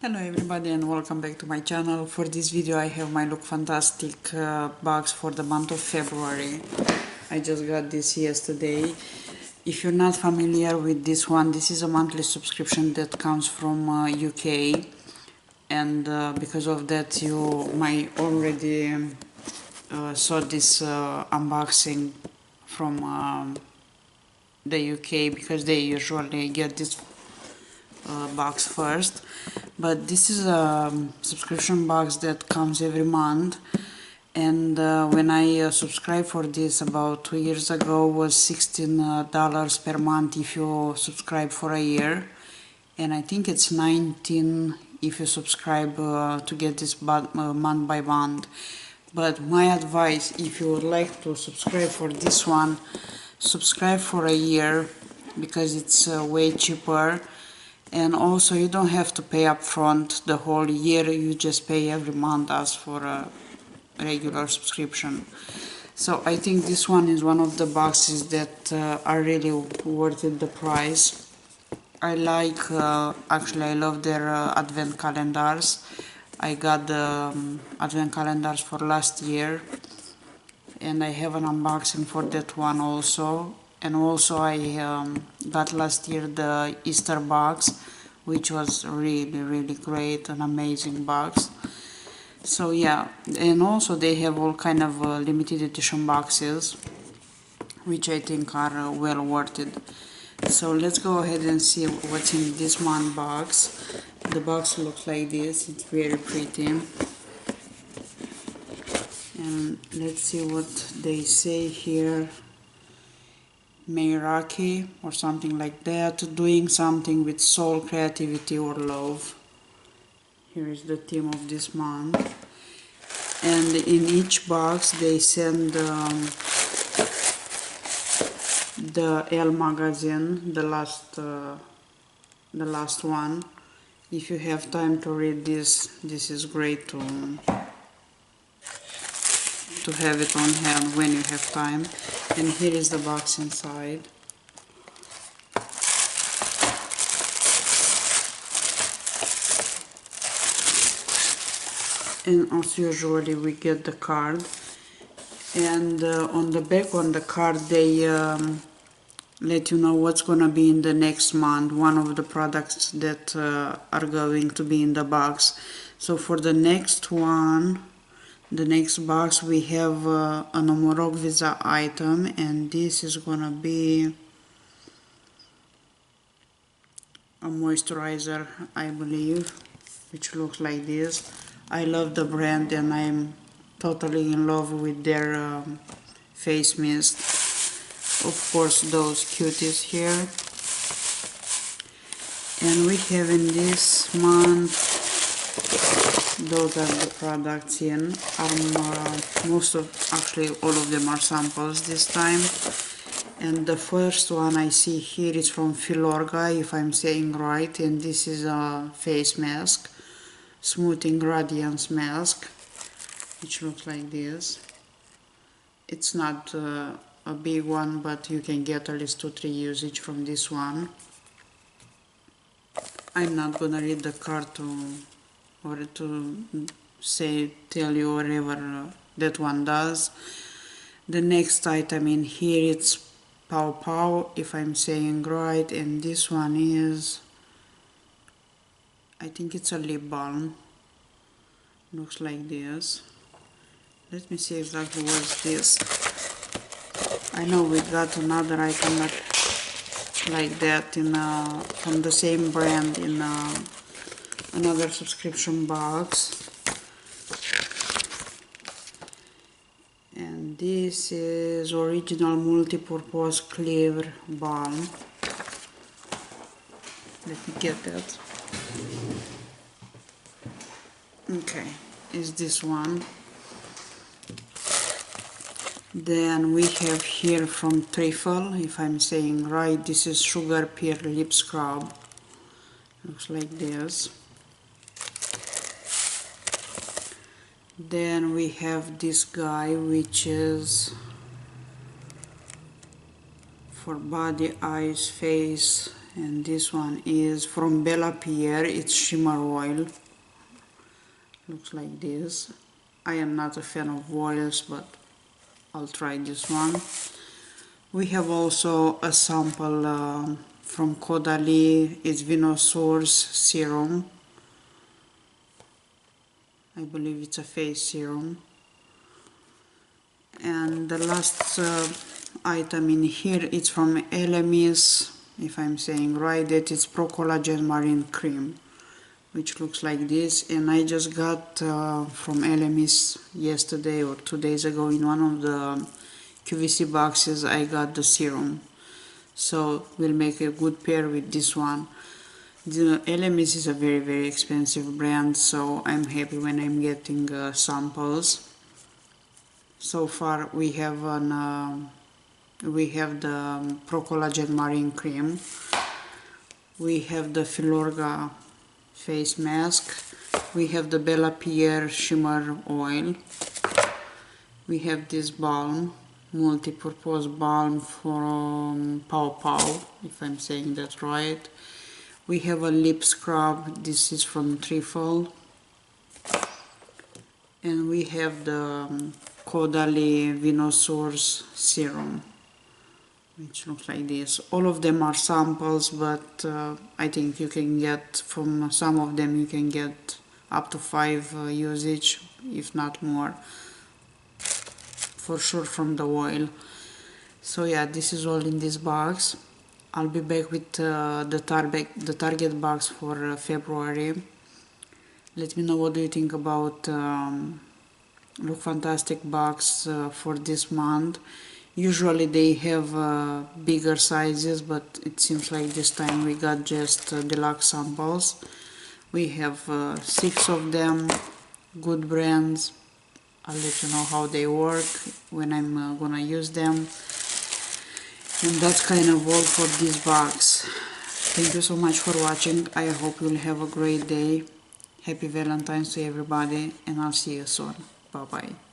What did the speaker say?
Hello everybody and welcome back to my channel. For this video I have my Lookfantastic box for the month of February. I just got this yesterday. If you're not familiar with this one, this is a monthly subscription that comes from UK, and because of that you might already saw this unboxing from the UK, because they usually get this box first. But this is a subscription box that comes every month, and when I subscribed for this about 2 years ago, was $16 per month if you subscribe for a year, and I think it's 19 if you subscribe to get this month by month. But my advice, if you would like to subscribe for this one, subscribe for a year, because it's way cheaper. And also you don't have to pay up front the whole year, you just pay every month as for a regular subscription. So I think this one is one of the boxes that are really worth it, the price. I like, actually I love their advent calendars. I got the advent calendars for last year, and I have an unboxing for that one also. And also I got last year the Easter box, which was really great, an amazing box. So yeah, and also they have all kind of limited edition boxes, which I think are well worth it. So let's go ahead and see what's in this one box. The box looks like this, it's very pretty. And let's see what they say here. Meiraki or something like that, doing something with soul, creativity or love. Here is the theme of this month, and in each box they send the Elle magazine, the last one. If you have time to read this is great to have it on hand when you have time. And here is the box inside. And as usually we get the card, and on the back on the card they let you know what's gonna be in the next month, one of the products that are going to be in the box. So for the next one, the next box, we have an Omorok Visa item, and this is gonna be a moisturizer, I believe, which looks like this. I love the brand and I'm totally in love with their face mist. Of course, those cuties here. And we have in this month, those are the products in. Actually all of them are samples this time. And the first one I see here is from Filorga, if I'm saying right, and this is a face mask, smoothing radiance mask, which looks like this. It's not a big one, but you can get at least 2-3 usage from this one. I'm not gonna read the card or to tell you whatever that one does. The next item in here, it's Pau Pau, if I'm saying right, and this one is, I think it's a lip balm. Looks like this. Let me see exactly what's this. I know we got another item like that in from the same brand in another subscription box, and this is original multi-purpose clear balm. Let me get that. Okay, is this one. Then we have here from TRIFLE, if I'm saying right, this is Sugar Pear Lip Scrub. Looks like this. Then we have this guy, which is for body, eyes, face, And this one is from BELLAPIERRE, it's shimmer oil. Looks like this. I am not a fan of oils, but I'll try this one. We have also a sample from CAUDALIE, it's VINOSOURCE serum. I believe it's a face serum. And the last item in here, it's from ELEMIS, if I'm saying right, that it's PRO-COLAGEN Marine Cream, which looks like this. And I just got from ELEMIS yesterday or 2 days ago in one of the QVC boxes, I got the serum. So we'll make a good pair with this one. The ELEMIS is a very expensive brand, so I'm happy when I'm getting samples. So far we have the PRO-COLAGEN Marine Cream, we have the FILORGA face mask, we have the BELLAPIERRE shimmer oil, we have this balm, multi-purpose balm from PAO, if I'm saying that right. We have a lip scrub, this is from TRIFLE, and we have the CAUDALIE-VINOSOURCE serum, which looks like this. All of them are samples, but I think you can get, from some of them you can get up to 5 usage, if not more, for sure, from the oil. So yeah, this is all in this box. I'll be back with the target box for February. Let me know what do you think about Lookfantastic box for this month. Usually they have bigger sizes, but it seems like this time we got just deluxe samples. We have 6 of them, good brands. I'll let you know how they work when I'm gonna use them. And that's kind of all for this box. Thank you so much for watching. I hope you'll have a great day. Happy Valentine's to everybody, and I'll see you soon. Bye bye.